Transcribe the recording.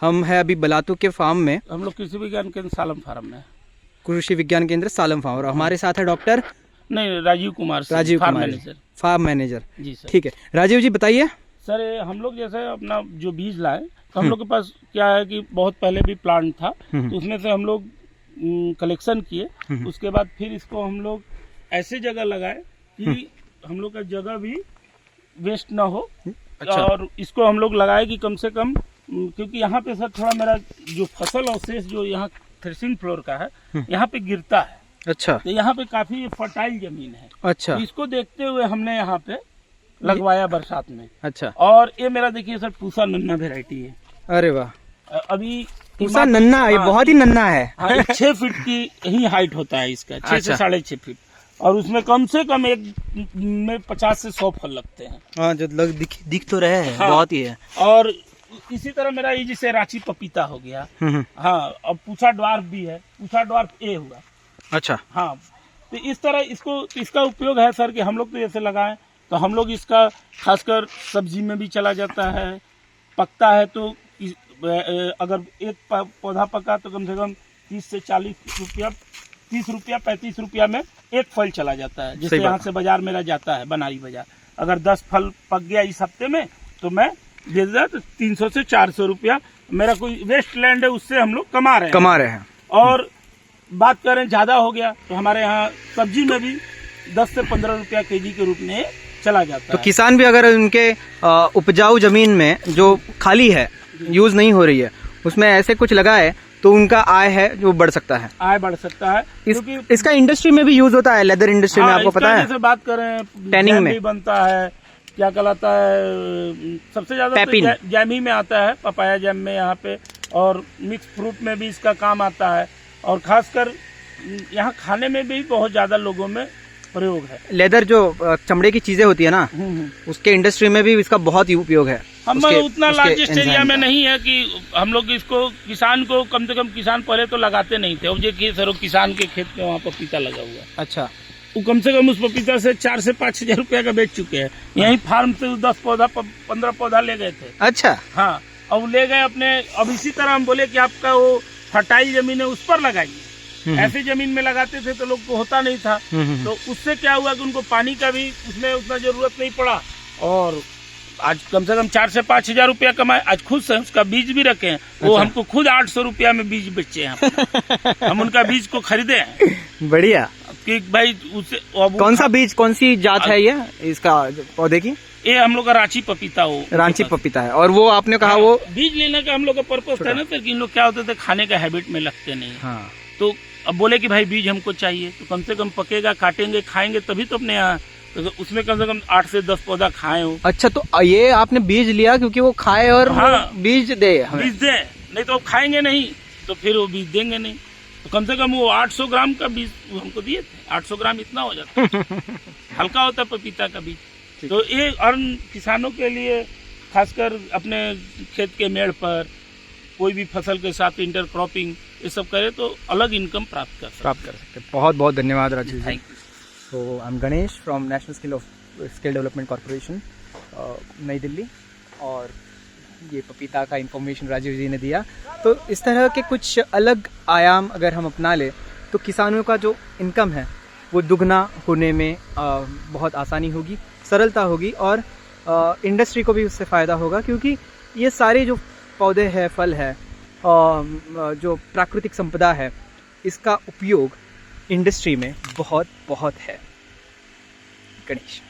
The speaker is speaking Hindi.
हम हैं अभी बलातू के फार्म में, हम लोग कृषि विज्ञान केंद्र सालम फार्म में। कृषि विज्ञान केंद्र सालम फार्म, और हमारे साथ है डॉक्टर नहीं, Rajeev Kumar manager. Farm manager ji sir. ठीक है, राजीव जी बताइए। सर हम लोग जैसे अपना जो बीज लाए, तो हम लोग के पास क्या है कि बहुत पहले भी प्लांट था, तो उसमें से हम लोग कलेक्शन किए। उसके बाद फिर इसको हम लोग ऐसे जगह लगाए कि हम लोग का जगह भी वेस्ट ना हो। अच्छा। और इसको हम लोग लगाए कि कम से कम, क्योंकि यहाँ पे सर थोड़ा मेरा जो फसल अवशेष जो यहाँ थ्रेसिंग फ्लोर का है, यहाँ पे गिरता है। अच्छा। तो यहाँ पे काफी फर्टाइल जमीन है। अच्छा। तो इसको देखते हुए हमने यहाँ पे लगवाया बरसात में। अच्छा। और ये मेरा देखिए सर पूसा नन्ना वेराइटी है। अरे वाह, अभी पूसा नन्ना, ये बहुत ही नन्ना है। 6 फीट की ही हाइट होता है इसका, 6 से 6.5 फीट। और उसमें कम से कम एक में 50 से 100 फल लगते हैं। हाँ, जो दिख तो रहे हैं। हाँ। बहुत ही है। और इसी तरह मेरा ये जैसे रांची पपीता हो गया। हाँ, अब पूसा ड्वार्फ भी है, पूसा ड्वार्फ ए हुआ। अच्छा। हाँ, तो इस तरह इसका उपयोग है सर कि हम लोग तो जैसे लगाएं, तो हम लोग इसका खासकर सब्जी में भी चला जाता है। पकता है तो अगर एक पौधा पका तो कम से कम 30 से 40 रुपया, 30 रुपया 35 रुपया में एक फल चला जाता है। जैसे यहाँ से बाजार मेरा जाता है, बनारी बाजार, अगर 10 फल पक गया इस हफ्ते में तो मैं दे दिया, तो 300 से 400 रुपया मेरा कोई वेस्ट लैंड है उससे हम लोग कमा रहे हैं। और बात करें ज्यादा हो गया तो हमारे यहाँ सब्जी में भी 10 से 15 रुपया केजी के रूप में चला जाता है। तो किसान भी अगर उनके उपजाऊ जमीन में जो खाली है, यूज नहीं हो रही है, उसमें ऐसे कुछ लगाए तो उनका आय है जो बढ़ सकता है। आय बढ़ सकता है, क्योंकि इसका इंडस्ट्री में भी यूज होता है, लेदर इंडस्ट्री में। आपको पता है, जैसे बात करें टैनिंग में भी बनता है, क्या कहलाता है, सबसे ज्यादा तो जैम ही में आता है, पपाया जैम में यहाँ पे, और मिक्स फ्रूट में भी इसका काम आता है। और खासकर यहाँ खाने में भी बहुत ज्यादा लोगों में प्रयोग है। लेदर जो चमड़े की चीजें होती है ना, उसके इंडस्ट्री में भी इसका बहुत ही उपयोग है। हम उतना लार्जेस्ट एरिया में नहीं है कि हम लोग इसको, किसान को कम से कम, किसान पहले तो लगाते नहीं थे। अब देखिए सर, किसान के खेत में वहाँ पपीता लगा हुआ है। अच्छा। वो कम से कम उस पपीता से 4 से 5 हजार रुपया का बेच चुके हैं। यही फार्म से 10 पौधा 15 पौधा ले गए थे। अच्छा। हाँ, अब ले गए अपने। अब इसी तरह हम बोले कि आपका वो फर्टाइल जमीन है उस पर लगाइए। ऐसी जमीन में लगाते थे तो लोग को होता नहीं था। तो उससे क्या हुआ कि उनको पानी का भी उसमें उतना जरूरत नहीं पड़ा, और आज कम से कम 4 से 5 हजार रुपया कमाए। आज खुद से उसका बीज भी रखे हैं। वो हमको खुद 800 रुपया में बीज बेचे हैं। हम उनका बीज को खरीदे हैं। बढ़िया। कि भाई उससे कौन सा बीज, कौन सी जात है ये इसका पौधे की? ये हम लोग का रांची पपीता हो, रांची पपीता है। और वो आपने कहा वो बीज लेने का हम लोग का पर्पस था ना सर, कि इन लोग क्या होते थे, खाने का हैबिट में लगते नहीं। हाँ। तो अब बोले कि भाई बीज हमको चाहिए, तो कम से कम पकेगा, काटेंगे, खाएंगे तभी तो अपने यहाँ, तो उसमें कम से कम 8 से 10 पौधा खाए हो। अच्छा, तो ये आपने बीज लिया क्योंकि वो खाए और हाँ, बीज दे हमें। बीज दे, नहीं तो खाएंगे नहीं, तो फिर वो बीज देंगे नहीं। तो कम से कम वो 800 ग्राम का बीज हमको दिए थे। 800 ग्राम इतना हो जाता है। हल्का होता है पपीता का बीज। तो ये अर्न किसानों के लिए, खासकर अपने खेत के मेड़ पर कोई भी फसल के साथ इंटर क्रॉपिंग ये सब करे तो अलग इनकम प्राप्त कर सकते। बहुत बहुत धन्यवाद Rajeev ji. Thank you. So I am Ganesh from National Skill Development Corporation, New Delhi. और ये पपीता का इंफॉर्मेशन राजीव जी ने दिया। तो इस तरह के कुछ अलग आयाम अगर हम अपना ले तो किसानों का जो इनकम है वो दुगना होने में बहुत आसानी होगी, सरलता होगी, और इंडस्ट्री को भी उससे फ़ायदा होगा, क्योंकि ये सारे जो पौधे हैं, फल है, जो प्राकृतिक संपदा है, इसका उपयोग इंडस्ट्री में बहुत बहुत है। गणेश।